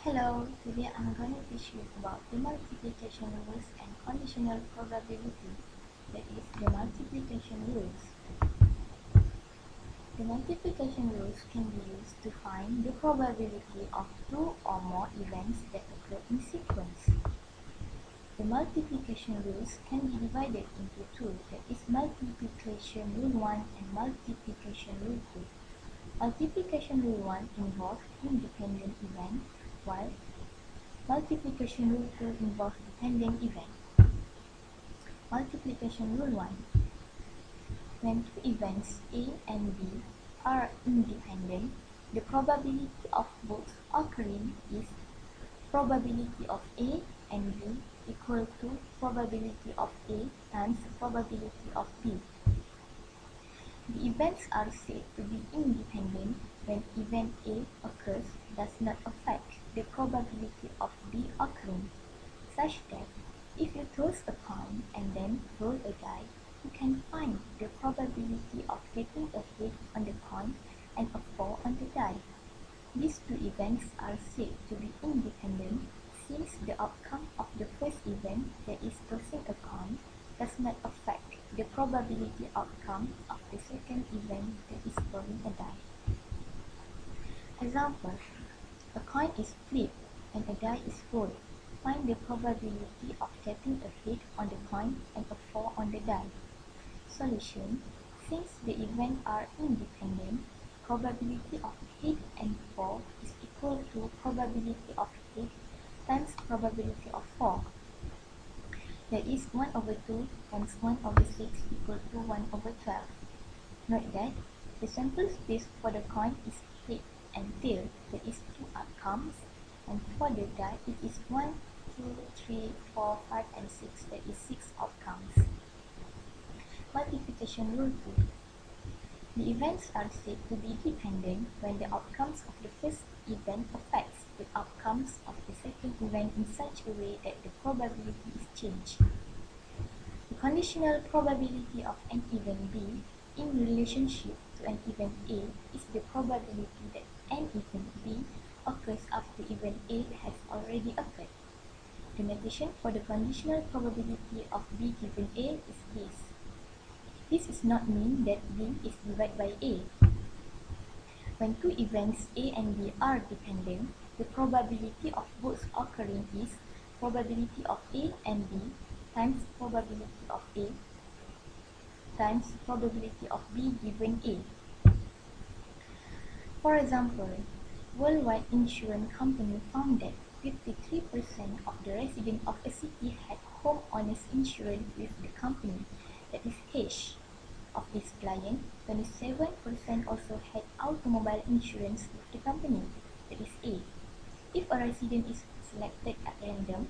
Hello, today I'm going to teach you about the multiplication rules and conditional probability, that is, the multiplication rules. The multiplication rules can be used to find the probability of two or more events that occur in sequence. The multiplication rules can be divided into two, that is, multiplication rule 1 and multiplication rule 2. Multiplication rule 1 involves independent event, while multiplication rule 2 involves dependent event. Multiplication rule 1. When two events A and B are independent, the probability of both occurring is probability of A and B equal to probability of A times probability of B. The events are said to be independent when event A occurs does not affect the probability of B occurring, such that if you toss a coin and then roll a die, you can find the probability of getting a head on the coin and a 4 on the die. These two events are said to be independent since the outcome of the first event, that is tossing a coin, does not affect the probability outcome of the second event, that is rolling a die. Example: a coin is flipped and a die is rolled. Find the probability of getting a head on the coin and a 4 on the die. Solution: since the events are independent, probability of head and 4 is equal to probability of head times probability of 4. That is 1 over 2 times 1 over 6 equal to 1 over 12. Note that the sample space for the coin is head and tail, that is 2 outcomes, and for the die it is 1, 2, 3, 4, 5 and 6, that is 6 outcomes. Multiplication rule 2. The events are said to be dependent when the outcomes of the first event affects the outcomes of the second event in such a way that the probability is changed. The conditional probability of an event B in relationship to an event A is the probability that an event B occurs after event A has already occurred. The notation for the conditional probability of B given A is this. This does not mean that B is divided by A. When two events A and B are dependent, the probability of both occurring is probability of A and B times probability of A times probability of B given A. For example, Worldwide Insurance Company found that 53% of the residents of a city had homeowners insurance with the company, that is H. Of this client, 27% also had automobile insurance with the company, that is A. If a resident is selected at random,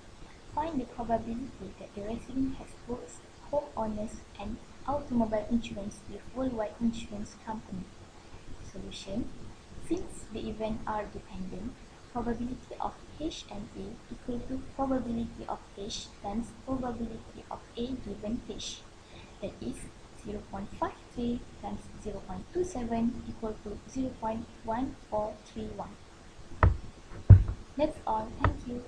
find the probability that the resident has both homeowners and automobile insurance with Worldwide Insurance Company. Solution: since the events are dependent, probability of H and A equal to probability of H times probability of A given H, that is 0.53 times 0.27 equal to 0.1431. That's all. Thank you.